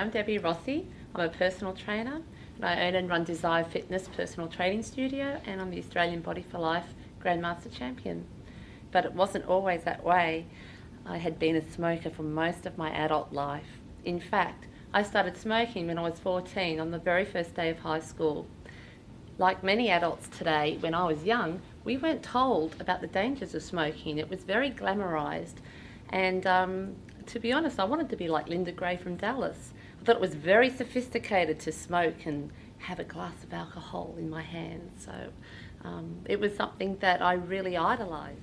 I'm Debbie Rossi. I'm a personal trainer and I own and run Desire Fitness personal training studio, and I'm the Australian Body for Life Grandmaster Champion. But it wasn't always that way. I had been a smoker for most of my adult life. In fact, I started smoking when I was 14 on the very first day of high school. Like many adults today, when I was young, we weren't told about the dangers of smoking. It was very glamorized. And to be honest, I wanted to be like Linda Gray from Dallas. I thought it was very sophisticated to smoke and have a glass of alcohol in my hand. So it was something that I really idolized.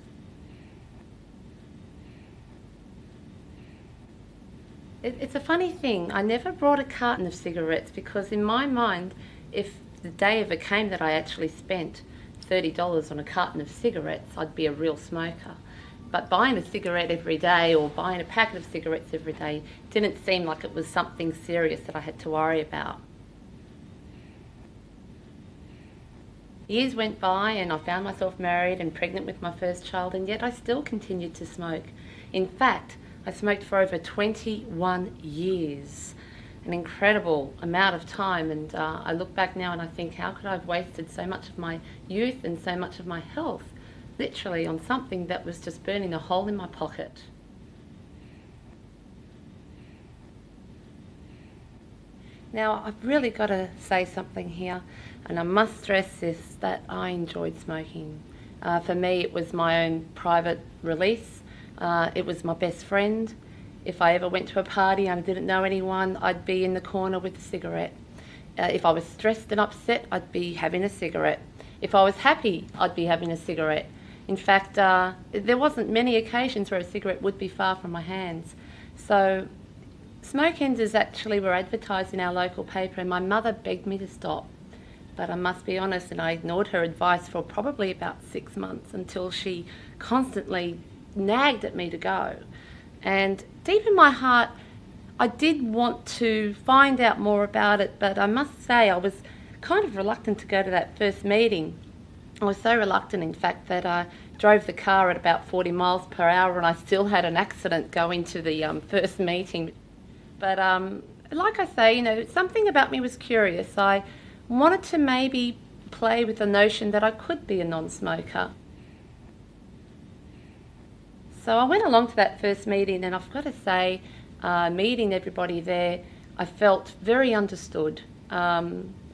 It's a funny thing. I never brought a carton of cigarettes because in my mind, if the day ever came that I actually spent $30 on a carton of cigarettes, I'd be a real smoker. But buying a cigarette every day or buying a packet of cigarettes every day didn't seem like it was something serious that I had to worry about. Years went by and I found myself married and pregnant with my first child, and yet I still continued to smoke. In fact, I smoked for over 21 years, an incredible amount of time, and I look back now and I think, how could I have wasted so much of my youth and so much of my health literally on something that was just burning a hole in my pocket. Now, I've really got to say something here, and I must stress this, that I enjoyed smoking. For me, it was my own private release. It was my best friend. If I ever went to a party and I didn't know anyone, I'd be in the corner with a cigarette. If I was stressed and upset, I'd be having a cigarette. If I was happy, I'd be having a cigarette. In fact, there wasn't many occasions where a cigarette would be far from my hands. So Smokenders actually were advertised in our local paper, and my mother begged me to stop. But I must be honest, and I ignored her advice for probably about 6 months until she constantly nagged at me to go. And deep in my heart, I did want to find out more about it, but I must say I was kind of reluctant to go to that first meeting. I was so reluctant, in fact, that I drove the car at about 40 miles per hour and I still had an accident going to the first meeting. But like I say, you know, something about me was curious. I wanted to maybe play with the notion that I could be a non-smoker. So I went along to that first meeting, and I've got to say, meeting everybody there, I felt very understood.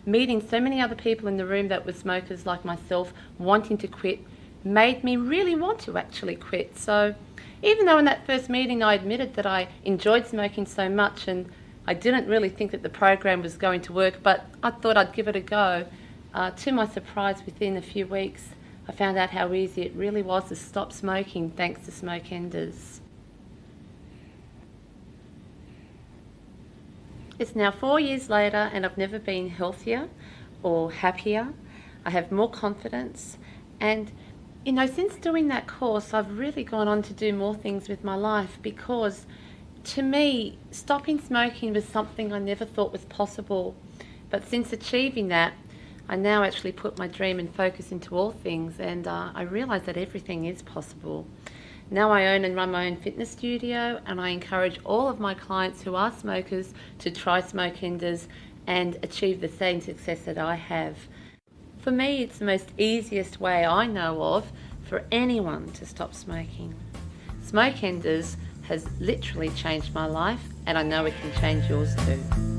Meeting so many other people in the room that were smokers like myself, wanting to quit, made me really want to actually quit. So even though in that first meeting I admitted that I enjoyed smoking so much and I didn't really think that the program was going to work, but I thought I'd give it a go, to my surprise, within a few weeks, I found out how easy it really was to stop smoking thanks to Smokenders. It's now 4 years later and I've never been healthier or happier. I have more confidence, and you know, since doing that course I've really gone on to do more things with my life, because to me stopping smoking was something I never thought was possible. But since achieving that, I now actually put my dream and focus into all things, and I realise that everything is possible. Now I own and run my own fitness studio, and I encourage all of my clients who are smokers to try Smokenders and achieve the same success that I have. For me, it's the most easiest way I know of for anyone to stop smoking. Smokenders has literally changed my life, and I know it can change yours too.